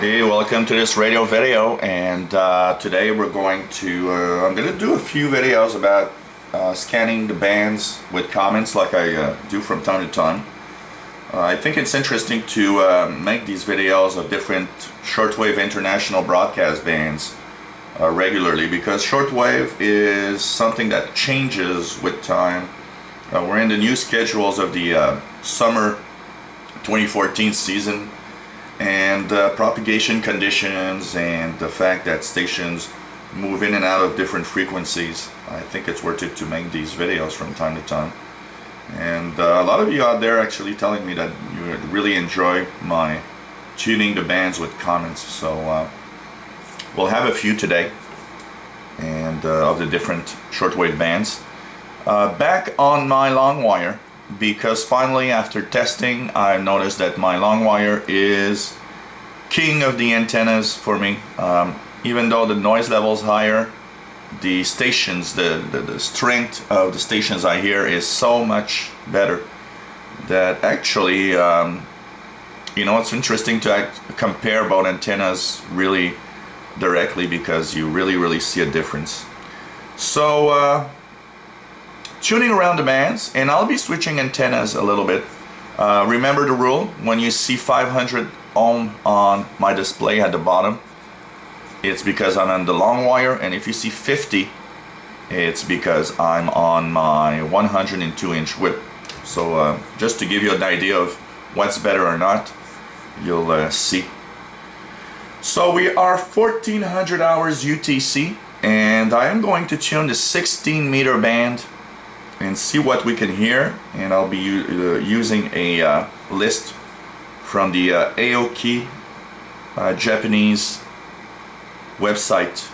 Hey, welcome to this radio video, and today we're going to I'm going to do a few videos about scanning the bands with comments like I do from time to time. I think it's interesting to make these videos of different shortwave international broadcast bands regularly, because shortwave is something that changes with time. We're in the new schedules of the summer 2014 season, and propagation conditions and the fact that stations move in and out of different frequencies, I think it's worth it to make these videos from time to time. And a lot of you out there actually telling me that you really enjoy my tuning the bands with comments, so we'll have a few today, and of the different shortwave bands. Back on my long wire, because finally after testing I noticed that my long wire is king of the antennas for me. Even though the noise level is higher, the stations, the strength of the stations I hear is so much better that actually it's interesting to compare both antennas really directly, because you really see a difference. So tuning around the bands, and I'll be switching antennas a little bit. Remember the rule: when you see 500 ohm on my display at the bottom, it's because I'm on the long wire, and if you see 50, it's because I'm on my 102-inch whip. So just to give you an idea of what's better or not, you'll see. So we are 1400 hours UTC, and I am going to tune the 16-meter band and see what we can hear, and I'll be using a list from the Aoki Japanese website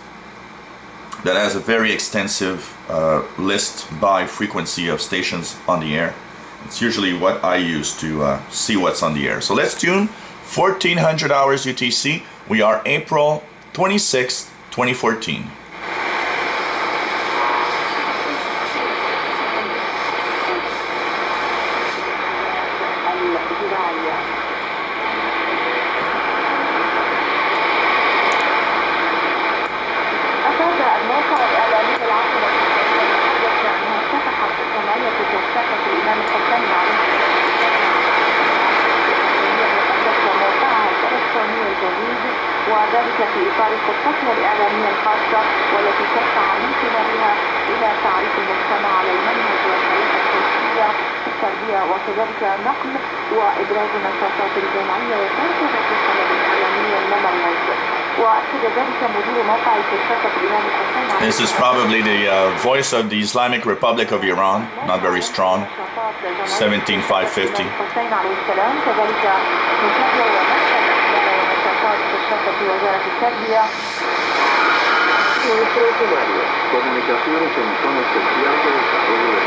that has a very extensive list by frequency of stations on the air. It's usually what I use to see what's on the air. So let's tune 1400 hours UTC. We are April 26th, 2014. وذلك في إطار خطتها الإعلامية الخاصة، والتي تسعى من خلالها إلى تعريف المجتمع على المنهج والطريقة التوصية في التربية، وكذلك نقل وإبراز النشاطات الجامعية وترك الرسالة الإعلامية المميز. وأكد ذلك مدير موقع كشافة الإمام الحسين. This is probably the voice of the Islamic Republic of Iran, not very strong. 17550. Comunicaciones en zona especial de desarrollo de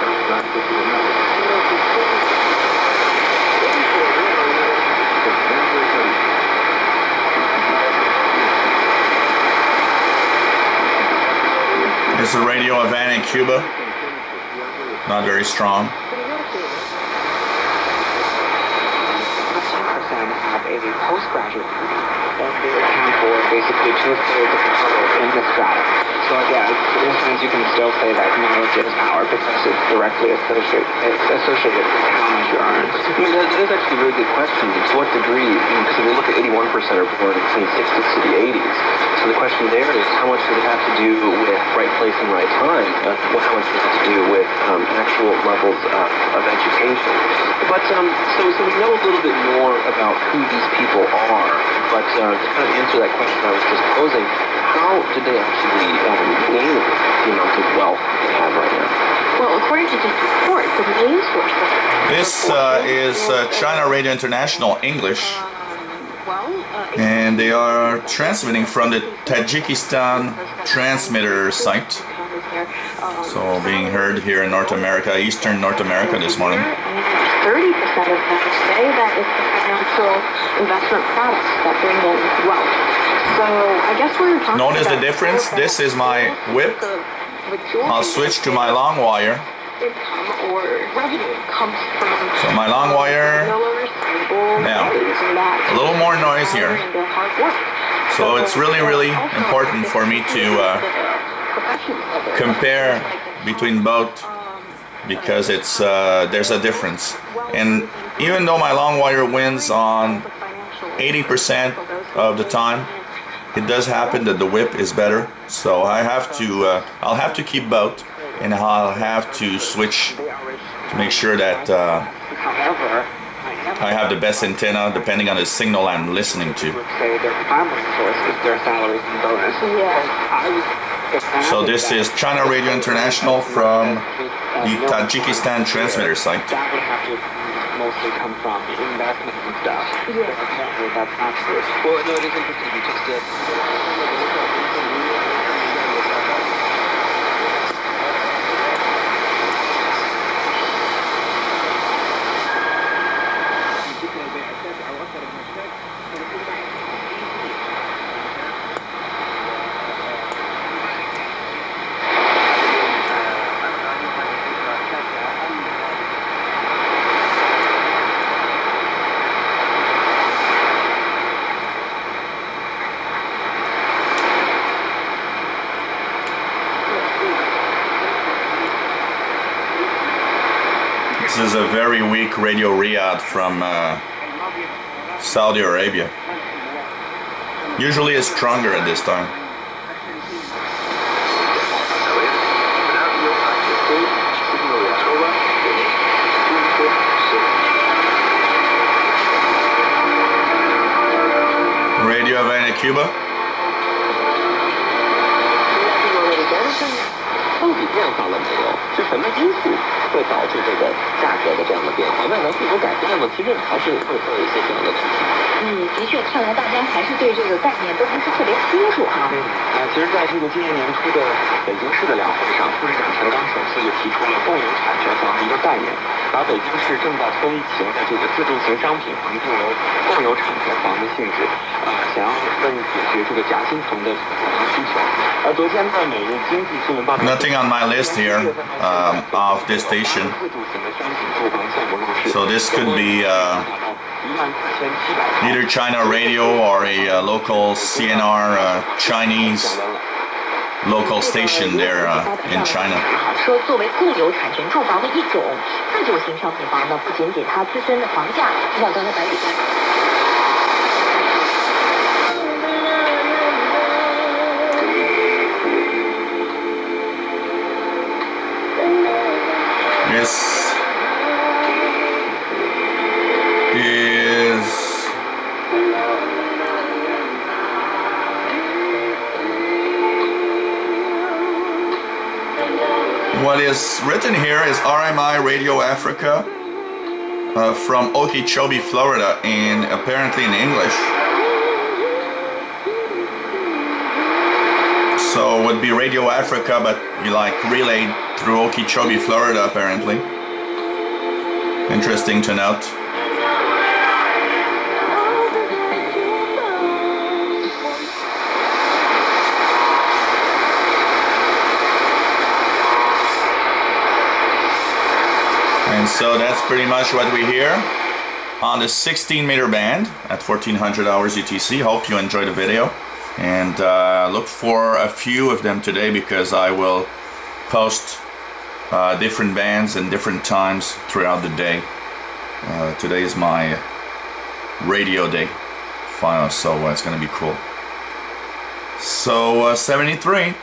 trasplantes y demás. This is a radio Havana in Cuba, not very strong. Have a postgraduate degree that they account for basically two-thirds of the total in the strata. So yeah, in a sense you can still say that knowledge is power, because it's directly associated with how much you earn. I mean, that is actually a really good question. To what degree? Because if we look at 81% are born in the 60s to the 80s. So the question there is, how much does it have to do with right place and right time? How much does it have to do with actual levels of education? But so we know a little bit more about who these people are. But to kind of answer that question I was just posing, how did they actually gain the amount of wealth they have right now? Well, according to this report, the main source of This is China Radio International English, and they are transmitting from the Tajikistan transmitter site. So being heard here in North America, Eastern North America this morning. 30% of them say that it's the financial investment products that bring in wealth. So I guess we're talking Notice about the difference? This is my whip. I'll switch to my long wire, income or revenue comes from So my long wire, lower stable now, days and that a little more noise here. and the hard work. So it's really important for me to compare between both, because it's there's a difference. And even though my long wire wins on 80% of the time, it does happen that the whip is better. So I have to I'll have to keep both, and I'll have to switch to make sure that I have the best antenna depending on the signal I'm listening to. Say their primary source is their salaries and bonus. Yeah. So this is China Radio International from the Tajikistan transmitter site. That would have to mostly come from investments and stuff. Yeah. Apparently that's not true. Well, no, it is interesting. You just did. This is a very weak Radio Riyadh from Saudi Arabia. Usually it's stronger at this time. Radio Havana, Cuba. 到底变化了没有？是什么因素会导致这个价格的这样的变化？未来会否改变呢？其实还是会有一些这样的趋势。的确，看来大家还是对这个概念都不是特别清楚哈。其实在这个今年年初的北京市的两会上，副市长陈刚首次就提出了共有产权房的一个概念，把北京市正在推行的这个自助型商品房定为共有产权房的性质，想要解决这个夹心层的需求。而昨天在每日经济新闻报道 Nothing on my list here of this station. So this could be either China Radio or a local CNR Chinese local station there in China. 说作为共有产权住房的一种自住型商品房呢，不仅仅它自身的房价，就像刚才白宇说。This is what is written here is RMI Radio Africa from Okeechobee, Florida, and apparently in English. So it would be Radio Africa, but you like relayed through Okeechobee, Florida, apparently. Interesting to note. And so that's pretty much what we hear on the 16-meter band at 1400 hours UTC. Hope you enjoyed the video, and look for a few of them today, because I will post different bands and different times throughout the day. Today is my radio day file, so it's gonna be cool. So 73.